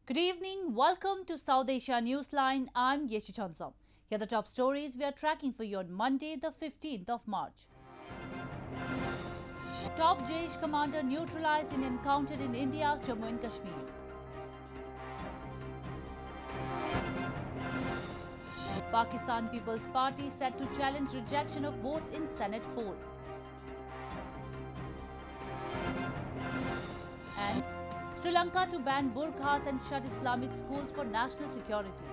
Good evening. Welcome to South Asia Newsline. I'm Yeshi Chansom. Here are the top stories we are tracking for you on Monday, the 15th of March. Top Jaish commander neutralized in encounter in India's Jammu and Kashmir. Pakistan People's Party set to challenge rejection of votes in Senate poll. And Sri Lanka to ban burqas and shut Islamic schools for national security.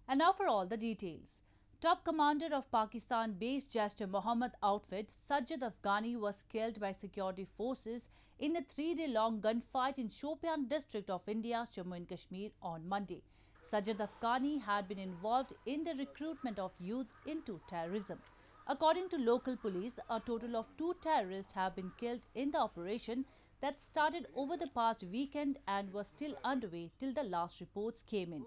And now for all the details. Top commander of Pakistan-based Jaish-e-Mohammed outfit, Sajid Afghani, was killed by security forces in a 3-day-long gunfight in Shopian district of India's Jammu and Kashmir on Monday. Sajid Afghani had been involved in the recruitment of youth into terrorism. According to local police, a total of 2 terrorists have been killed in the operation that started over the past weekend and was still underway till the last reports came in.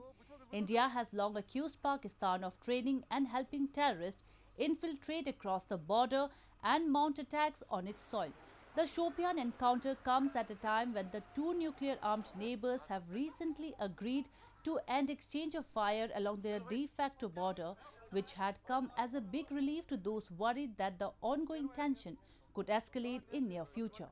India has long accused Pakistan of training and helping terrorists infiltrate across the border and mount attacks on its soil. The Shopian encounter comes at a time when the two nuclear-armed neighbors have recently agreed to end exchange of fire along their de facto border, which had come as a big relief to those worried that the ongoing tension could escalate in near future.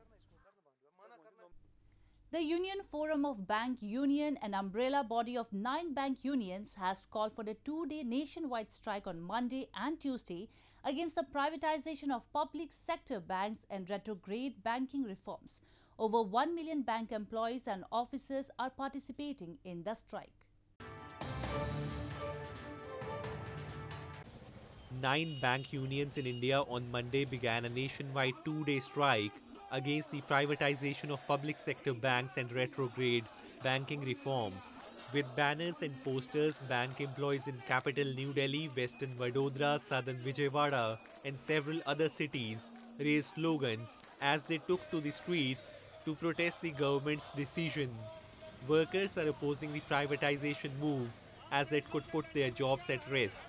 The Union Forum of Bank Union, an umbrella body of 9 bank unions, has called for a 2-day nationwide strike on Monday and Tuesday against the privatization of public sector banks and retrograde banking reforms. Over 1 million bank employees and officers are participating in the strike. 9 bank unions in India on Monday began a nationwide 2-day strike against the privatization of public sector banks and retrograde banking reforms. With banners and posters, bank employees in capital New Delhi, western Vadodara, southern Vijayawada and several other cities raised slogans as they took to the streets to protest the government's decision. Workers are opposing the privatization move as it could put their jobs at risk.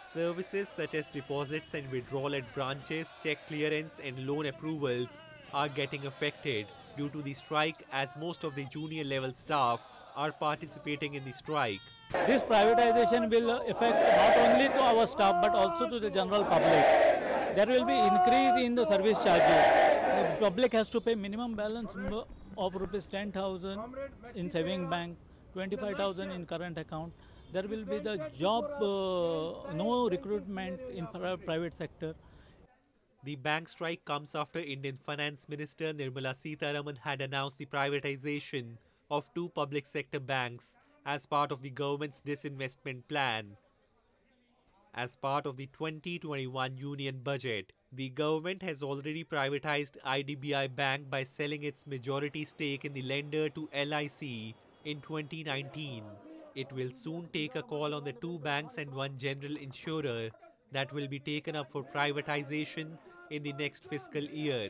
Services such as deposits and withdrawal at branches, check clearance and loan approvals are getting affected due to the strike, as most of the junior level staff are participating in the strike. This privatization will affect not only to our staff but also to the general public. There will be increase in the service charges. The public has to pay minimum balance of rupees 10,000 in saving bank, 25,000 in current account. There will be the job, no recruitment in private sector. The bank strike comes after Indian Finance Minister Nirmala Sitharaman had announced the privatization of 2 public sector banks as part of the government's disinvestment plan. As part of the 2021 union budget, the government has already privatized IDBI Bank by selling its majority stake in the lender to LIC in 2019. It will soon take a call on the 2 banks and 1 general insurer that will be taken up for privatization in the next fiscal year.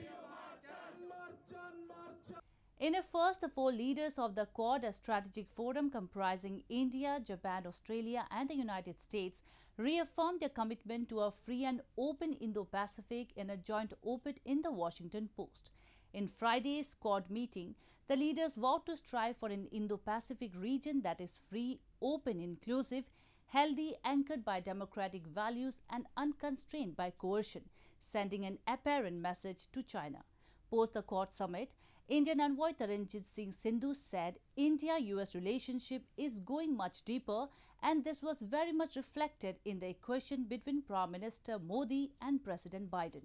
In a first, the 4 leaders of the Quad, a strategic forum comprising India, Japan, Australia and the United States, reaffirmed their commitment to a free and open Indo-Pacific in a joint op-ed in the Washington Post. In Friday's Quad meeting, the leaders vowed to strive for an Indo-Pacific region that is free, open, inclusive, healthy, anchored by democratic values and unconstrained by coercion, sending an apparent message to China. Post the Quad summit, Indian envoy Taranjit Singh Sandhu said India-US relationship is going much deeper, and this was very much reflected in the equation between Prime Minister Modi and President Biden.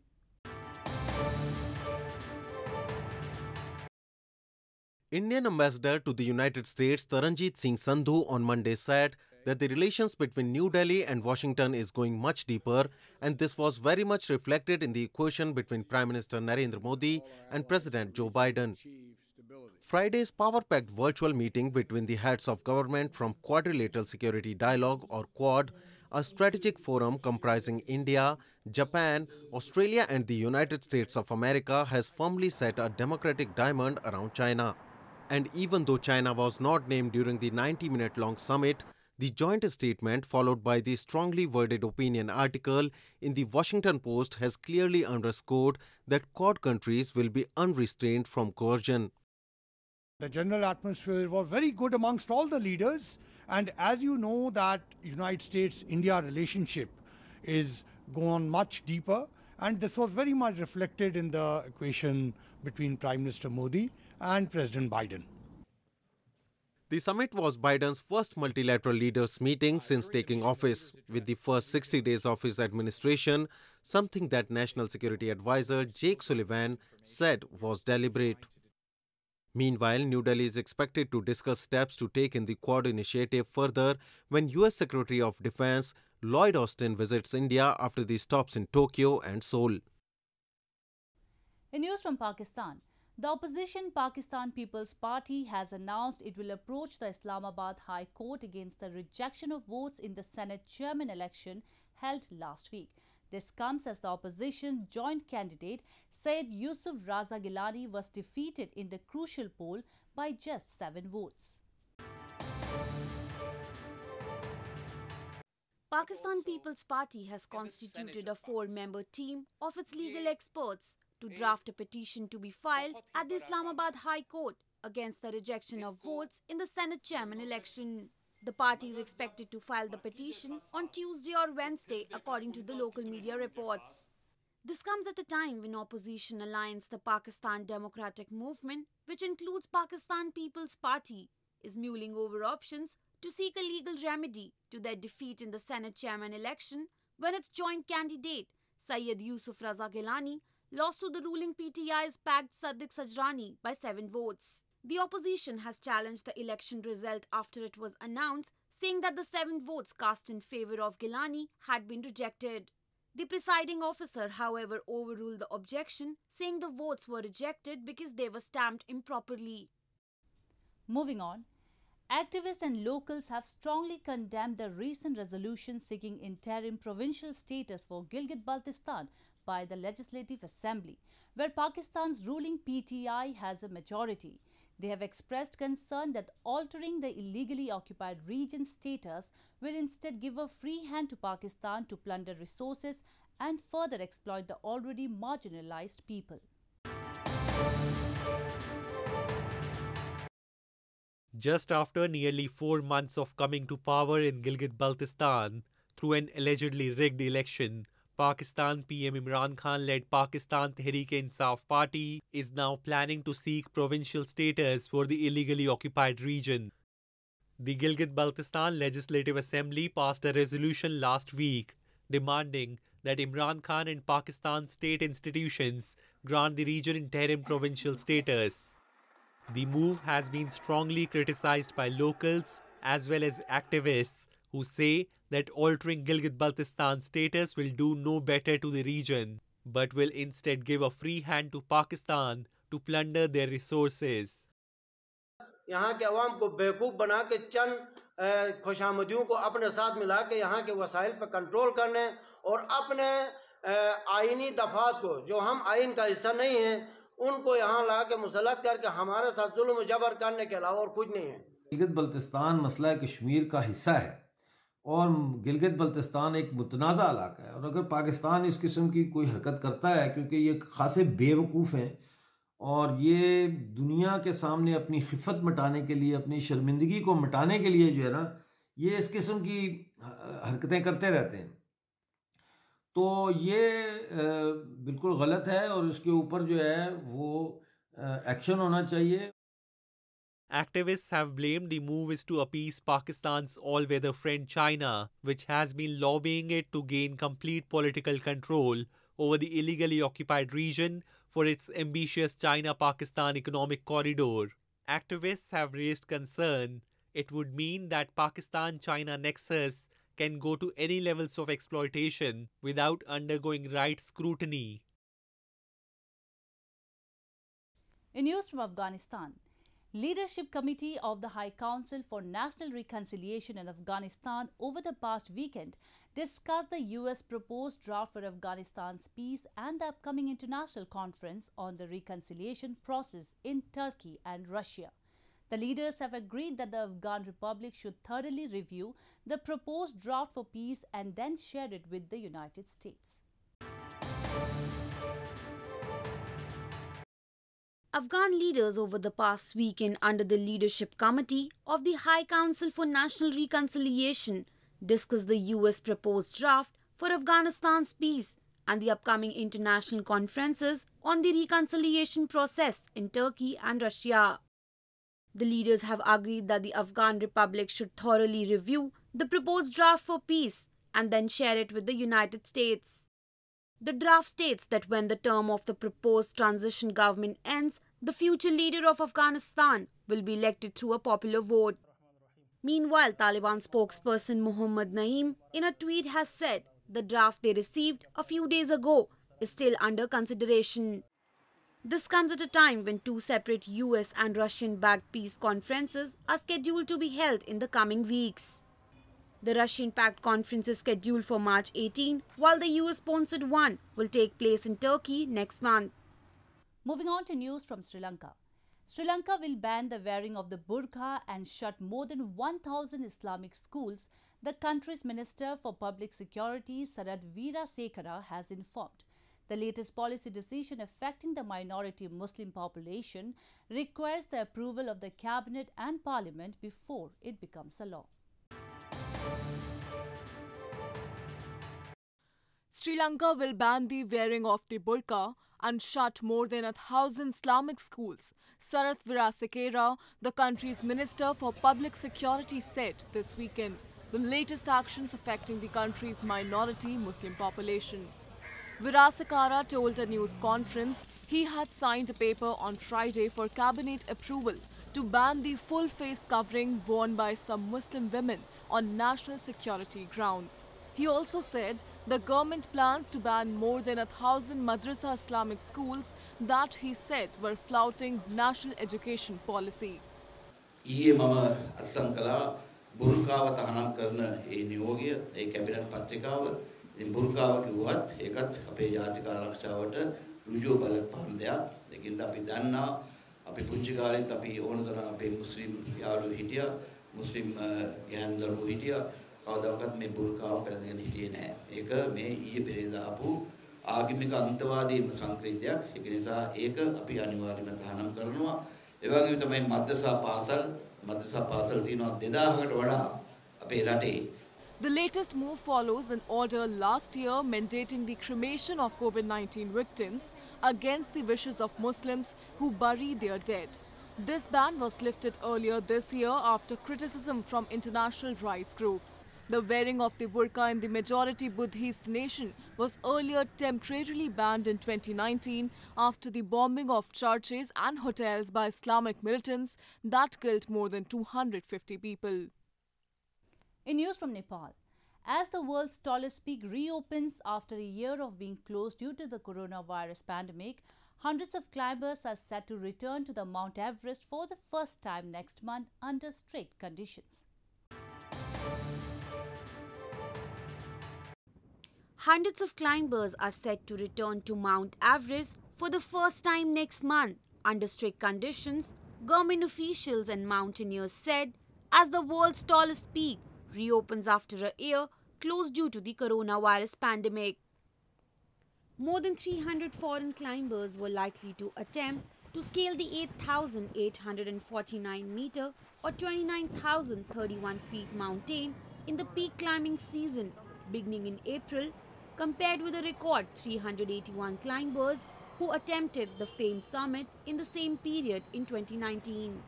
Indian ambassador to the United States Taranjit Singh Sandhu on Monday said that the relations between New Delhi and Washington is going much deeper, and this was very much reflected in the equation between Prime Minister Narendra Modi and President Joe Biden. Friday's power-packed virtual meeting between the heads of government from Quadrilateral Security Dialogue or Quad, a strategic forum comprising India, Japan, Australia and the United States of America, has firmly set a democratic diamond around China. And even though China was not named during the 90-minute-long summit, The joint statement, followed by the strongly worded opinion article in the Washington Post, has clearly underscored that Quad countries will be unrestrained from coercion. The general atmosphere was very good amongst all the leaders, and as you know that United States-India relationship is gone much deeper, and this was very much reflected in the equation between Prime Minister Modi and President Biden. The summit was Biden's first multilateral leaders meeting since taking office, with the first 60 days of his administration, something that National Security Advisor Jake Sullivan said was deliberate. Meanwhile, New Delhi is expected to discuss steps to take in the Quad initiative further when US Secretary of Defense Lloyd Austin visits India after the stops in Tokyo and Seoul. In news from Pakistan, the opposition Pakistan People's Party has announced it will approach the Islamabad High Court against the rejection of votes in the Senate chairman election held last week. This comes as the opposition joint candidate Syed Yusuf Raza Gilani was defeated in the crucial poll by just 7 votes. Pakistan People's Party has constituted a 4-member team of its legal experts to draft a petition to be filed at the Islamabad High Court against the rejection of votes in the Senate chairman election. The party is expected to file the petition on Tuesday or Wednesday, according to the local media reports. This comes at a time when opposition alliance, the Pakistan Democratic Movement, which includes Pakistan People's Party, is mulling over options to seek a legal remedy to their defeat in the Senate chairman election when its joint candidate, Syed Yusuf Raza Gilani, lost to the ruling PTI's packed Sadiq Sajrani by 7 votes. The opposition has challenged the election result after it was announced, saying that the 7 votes cast in favor of Gilani had been rejected. The presiding officer, however, overruled the objection, saying the votes were rejected because they were stamped improperly. Moving on, activists and locals have strongly condemned the recent resolution seeking interim provincial status for Gilgit-Baltistan by the Legislative Assembly, where Pakistan's ruling PTI has a majority. They have expressed concern that altering the illegally occupied region's status will instead give a free hand to Pakistan to plunder resources and further exploit the already marginalized people. Just after nearly 4 months of coming to power in Gilgit-Baltistan through an allegedly rigged election, Pakistan PM Imran Khan-led Pakistan Tehreek-e-Insaf Party is now planning to seek provincial status for the illegally occupied region. The Gilgit-Baltistan Legislative Assembly passed a resolution last week demanding that Imran Khan and Pakistan's state institutions grant the region interim provincial status. The move has been strongly criticized by locals as well as activists who say that altering Gilgit-Baltistan status will do no better to the region, but will instead give a free hand to Pakistan to plunder their resources. यहाँ के अवाम को बेवकूफ़ बना के चंद खुशामदियों को अपने साथ मिला के यहाँ के वसाइल पर कंट्रोल करने और अपने आइनी दफात को, जो हम आइन का हिस्सा नहीं हैं, उनको यहाँ ला के मुसलत करके हमारे साथ जुल्म जबर करने के अलावा और कुछ नहीं है। गिलगित-बल्तिस्तान मसला कश्मीर का हिस्सा है और गिलगित-बल्तिस्तान एक मुतनाज़ा इलाका है, और अगर पाकिस्तान इस किस्म की कोई हरकत करता है, क्योंकि ये खासे बेवकूफ़ हैं और ये दुनिया के सामने अपनी खिफत मिटाने के लिए, अपनी शर्मिंदगी को मिटाने के लिए जो है ना, ये इस किस्म की हरकतें करते रहते हैं, तो ये बिल्कुल गलत है और इसके ऊपर जो है वो एक्शन होना चाहिए। Activists have blamed the move is to appease Pakistan's all-weather friend China, which has been lobbying it to gain complete political control over the illegally occupied region for its ambitious China-Pakistan economic corridor. Activists have raised concern it would mean that Pakistan-China nexus can go to any levels of exploitation without undergoing right scrutiny. In news from Afghanistan, Leadership Committee of the High Council for National Reconciliation in Afghanistan over the past weekend discussed the US proposed draft for Afghanistan's peace and the upcoming international conference on the reconciliation process in Turkey and Russia. The leaders have agreed that the Afghan Republic should thoroughly review the proposed draft for peace and then share it with the United States. Afghan leaders over the past weekend under the leadership committee of the High Council for National Reconciliation discussed the US proposed draft for Afghanistan's peace and the upcoming international conferences on the reconciliation process in Turkey and Russia. The leaders have agreed that the Afghan Republic should thoroughly review the proposed draft for peace and then share it with the United States. The draft states that when the term of the proposed transition government ends, the future leader of Afghanistan will be elected through a popular vote. Meanwhile, Taliban spokesperson Muhammad Naeem in a tweet has said the draft they received a few days ago is still under consideration. This comes at a time when two separate US and Russian-backed peace conferences are scheduled to be held in the coming weeks. The Russian-backed conference is scheduled for March 18, while the US-sponsored one will take place in Turkey next month. Moving on to news from Sri Lanka. Sri Lanka will ban the wearing of the burqa and shut more than 1,000 Islamic schools, the country's Minister for Public Security, Sarath Weerasekara, has informed. The latest policy decision affecting the minority Muslim population requires the approval of the Cabinet and Parliament before it becomes a law. Sri Lanka will ban the wearing of the burqa and shut more than 1,000 Islamic schools, Sarath Weerasekara, the country's Minister for Public Security, said this weekend, the latest actions affecting the country's minority Muslim population. Weerasekara told a news conference he had signed a paper on Friday for cabinet approval to ban the full face covering worn by some Muslim women on national security grounds. He also said the government plans to ban more than 1,000 Madrasa Islamic schools that he said were flouting national education policy. බුර්කාව තහනම් කරන ඒ නියෝගය ඒ cabinet පත්‍රිකාව ඉතින් බුර්කාව කිව්වත් ඒකත් අපේ ජාතික ආරක්ෂාවට ඍජුව බලපාන දෙයක්. ඒකින්ද අපි දන්නා අපි පුංචි කාලෙත් අපි ඕන තරම් අපේ මුස්ලිම් යාළුවෝ හිටියා මුස්ලිම් ගැහැණු දරුවෝ හිටියා කවදාකවත් මේ බුර්කාව පැනගෙන හිටියේ නැහැ. ඒක මේ ඊයේ පෙරේදා ආපු ආගමික අන්තවාදී සංකේතයක්. ඒක නිසා ඒක අපි අනිවාර්යයෙන්ම තහනම් කරනවා. ඒ වගේම තමයි මද්දසා පාසල් The latest move follows an order last year mandating the cremation of COVID-19 victims against the wishes of Muslims who bury their dead. This ban was lifted earlier this year after criticism from international rights groups. The wearing of the burqa in the majority Buddhist nation was earlier temporarily banned in 2019 after the bombing of churches and hotels by Islamic militants that killed more than 250 people. In news from Nepal, as the world's tallest peak reopens after a year of being closed due to the coronavirus pandemic, hundreds of climbers are set to return to the Mount Everest for the first time next month under strict conditions. Hundreds of climbers are set to return to Mount Everest for the first time next month under strict conditions, government officials and mountaineers said, as the world's tallest peak reopens after a year closed due to the coronavirus pandemic. More than 300 foreign climbers were likely to attempt to scale the 8,849 meter or 29,031 feet mountain in the peak climbing season beginning in April, compared with a record 381 climbers who attempted the famed summit in the same period in 2019.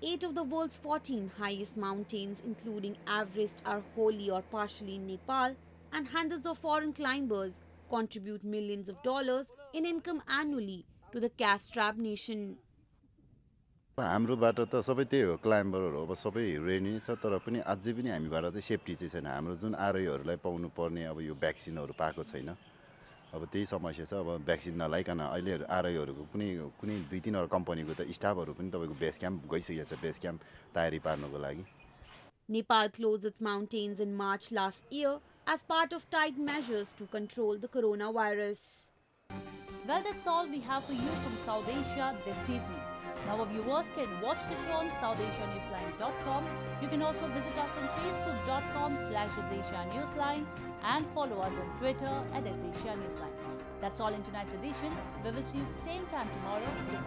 8 of the world's 14 highest mountains, including Everest, are wholly or partially in Nepal, and hundreds of foreign climbers contribute millions of dollars in income annually to the cash-strapped nation. हाम्रोबाट त सबै त्यही हो क्लाइम्बरहरु अब सबै ready छ तर पनि अझै पनि हामीबाट चाहिँ सेफ्टी चाहिँ छैन हाम्रो जुन आरोहीहरुलाई पाउनु पर्ने अब यो भ्याक्सिनहरु पाएको छैन अब त्यही समस्या छ अब भ्याक्सिन नलाइकन अहिले आरोहीहरुको पनि कुनै 2-3 वटा कम्पनीको त स्टाफहरु पनि तपाईको बेस क्याम्प गइसकेको छ बेस क्याम्प तयारी पार्नको लागि Nepal closed its mountains in March last year as part of tight measures to control the coronavirus. Well, that's all we have for you from South Asia this evening. Now, our viewers can watch the show on SouthAsiaNewsline.com. You can also visit us on Facebook.com/AsAsiaNewsline and follow us on Twitter @AsAsiaNewsline. That's all in tonight's edition. We will see you same time tomorrow. Good night.